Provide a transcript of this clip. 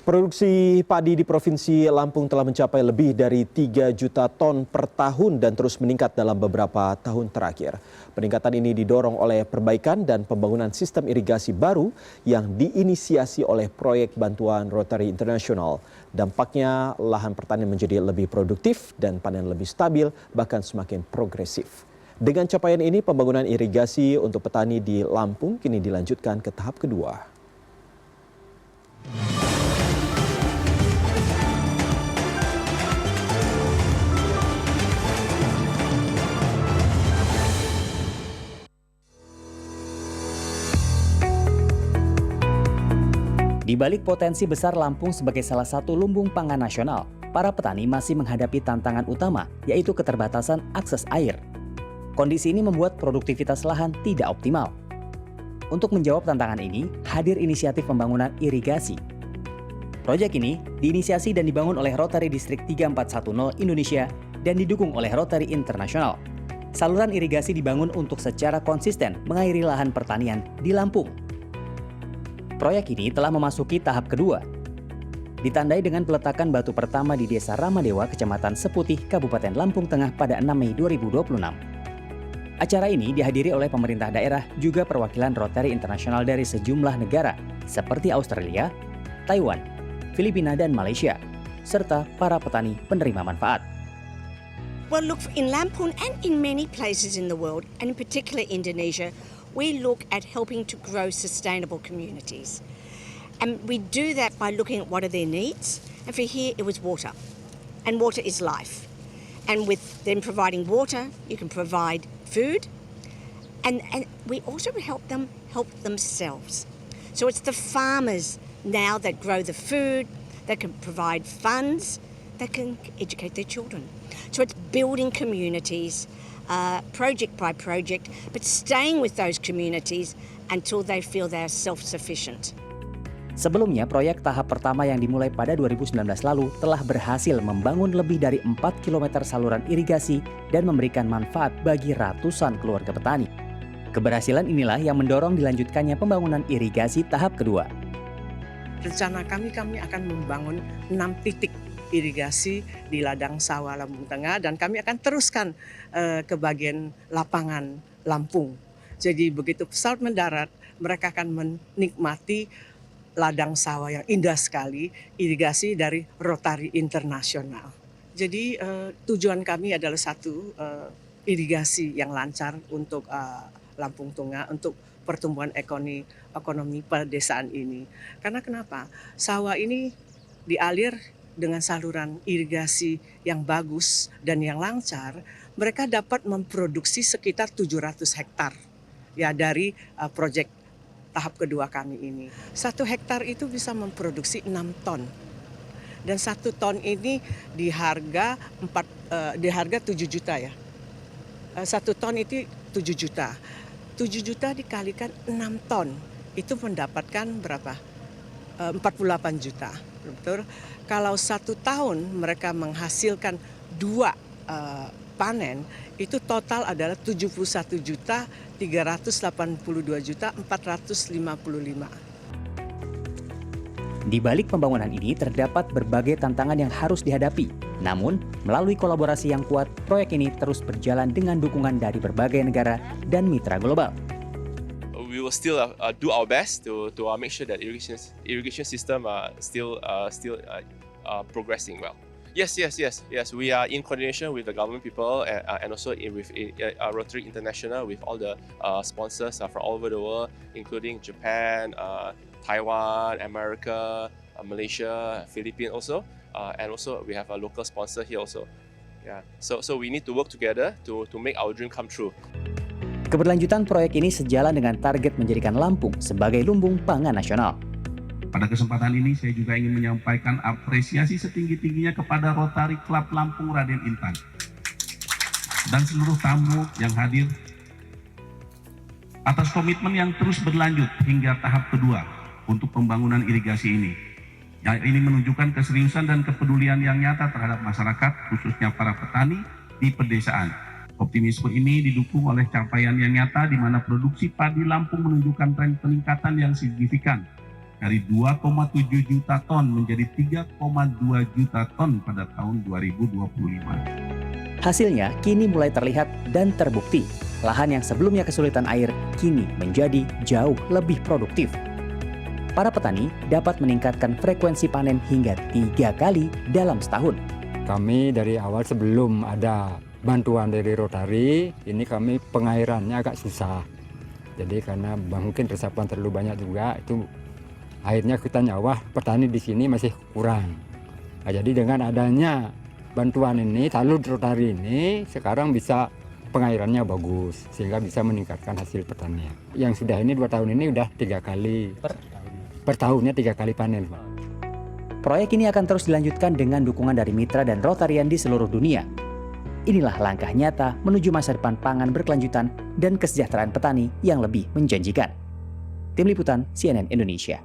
Produksi padi di Provinsi Lampung telah mencapai lebih dari 3 juta ton per tahun dan terus meningkat dalam beberapa tahun terakhir. Peningkatan ini didorong oleh perbaikan dan pembangunan sistem irigasi baru yang diinisiasi oleh proyek bantuan Rotary International. Dampaknya lahan pertanian menjadi lebih produktif dan panen lebih stabil, bahkan semakin progresif. Dengan capaian ini, pembangunan irigasi untuk petani di Lampung kini dilanjutkan ke tahap kedua. Di balik potensi besar Lampung sebagai salah satu lumbung pangan nasional, para petani masih menghadapi tantangan utama, yaitu keterbatasan akses air. Kondisi ini membuat produktivitas lahan tidak optimal. Untuk menjawab tantangan ini, hadir inisiatif pembangunan irigasi. Proyek ini diinisiasi dan dibangun oleh Rotary Distrik 3410 Indonesia dan didukung oleh Rotary International. Saluran irigasi dibangun untuk secara konsisten mengairi lahan pertanian di Lampung. Proyek ini telah memasuki tahap kedua. Ditandai dengan peletakan batu pertama di Desa Ramadewa, Kecamatan Seputih, Kabupaten Lampung Tengah pada 6 Mei 2026. Acara ini dihadiri oleh pemerintah daerah juga perwakilan Rotary International dari sejumlah negara seperti Australia, Taiwan, Filipina, dan Malaysia, serta para petani penerima manfaat. Well, look, in Lampung and in many places in the world, and in particular Indonesia, we look at helping to grow sustainable communities. And we do that by looking at what are their needs. And for here, it was water. And water is life. And with them providing water, you can provide food. And we also help them help themselves. So it's the farmers now that grow the food, that can provide funds, that can educate their children. So it's building communities, project by project, but staying with those communities until they feel they are self-sufficient. Sebelumnya, proyek tahap pertama yang dimulai pada 2019 lalu telah berhasil membangun lebih dari 4 km saluran irigasi dan memberikan manfaat bagi ratusan keluarga petani. Keberhasilan inilah yang mendorong dilanjutkannya pembangunan irigasi tahap kedua. Rencana kami akan membangun 6 titik irigasi di ladang sawah Lampung Tengah dan kami akan teruskan ke bagian lapangan Lampung. Jadi begitu pesawat mendarat, mereka akan menikmati ladang sawah yang indah sekali, irigasi dari Rotary International. Jadi tujuan kami adalah satu, irigasi yang lancar untuk Lampung Tengah, untuk pertumbuhan ekonomi pedesaan ini. Karena kenapa? Sawah ini dialir dengan saluran irigasi yang bagus dan yang lancar, mereka dapat memproduksi sekitar 700 hektar ya dari proyek tahap kedua kami ini. 1 hektar itu bisa memproduksi 6 ton. Dan 1 ton ini di harga 7 juta ya. 1 ton itu 7 juta. 7 juta dikalikan 6 ton, itu mendapatkan berapa? 48 juta. Betul. Kalau 1 tahun mereka menghasilkan 2 panen, itu total adalah 71 juta 382 juta 455. Di balik pembangunan ini terdapat berbagai tantangan yang harus dihadapi. Namun, melalui kolaborasi yang kuat, proyek ini terus berjalan dengan dukungan dari berbagai negara dan mitra global. We will still do our best to make sure that irrigation system still progressing well. Yes. We are in coordination with the government people and also with Rotary International, with all the sponsors from all over the world, including Japan, Taiwan, America, Malaysia, Philippines also, and also we have a local sponsor here also. Yeah. So we need to work together to make our dream come true. Keberlanjutan proyek ini sejalan dengan target menjadikan Lampung sebagai lumbung pangan nasional. Pada kesempatan ini saya juga ingin menyampaikan apresiasi setinggi-tingginya kepada Rotary Club Lampung Raden Intan dan seluruh tamu yang hadir atas komitmen yang terus berlanjut hingga tahap kedua untuk pembangunan irigasi ini. Yang ini menunjukkan keseriusan dan kepedulian yang nyata terhadap masyarakat, khususnya para petani di pedesaan. Optimisme ini didukung oleh capaian yang nyata di mana produksi padi Lampung menunjukkan tren peningkatan yang signifikan dari 2,7 juta ton menjadi 3,2 juta ton pada tahun 2025. Hasilnya kini mulai terlihat dan terbukti. Lahan yang sebelumnya kesulitan air kini menjadi jauh lebih produktif. Para petani dapat meningkatkan frekuensi panen hingga 3 kali dalam setahun. Kami dari awal sebelum ada bantuan dari Rotary, ini kami pengairannya agak susah. Jadi karena mungkin resapan terlalu banyak juga, itu akhirnya kita wah petani di sini masih kurang. Nah, jadi dengan adanya bantuan ini, salur Rotary ini sekarang bisa pengairannya bagus sehingga bisa meningkatkan hasil pertanian. Yang sudah ini 2 tahun ini udah 3 kali per tahunnya 3 kali panen, Pak. Proyek ini akan terus dilanjutkan dengan dukungan dari mitra dan Rotarian di seluruh dunia. Inilah langkah nyata menuju masa depan pangan berkelanjutan dan kesejahteraan petani yang lebih menjanjikan. Tim Liputan CNN Indonesia.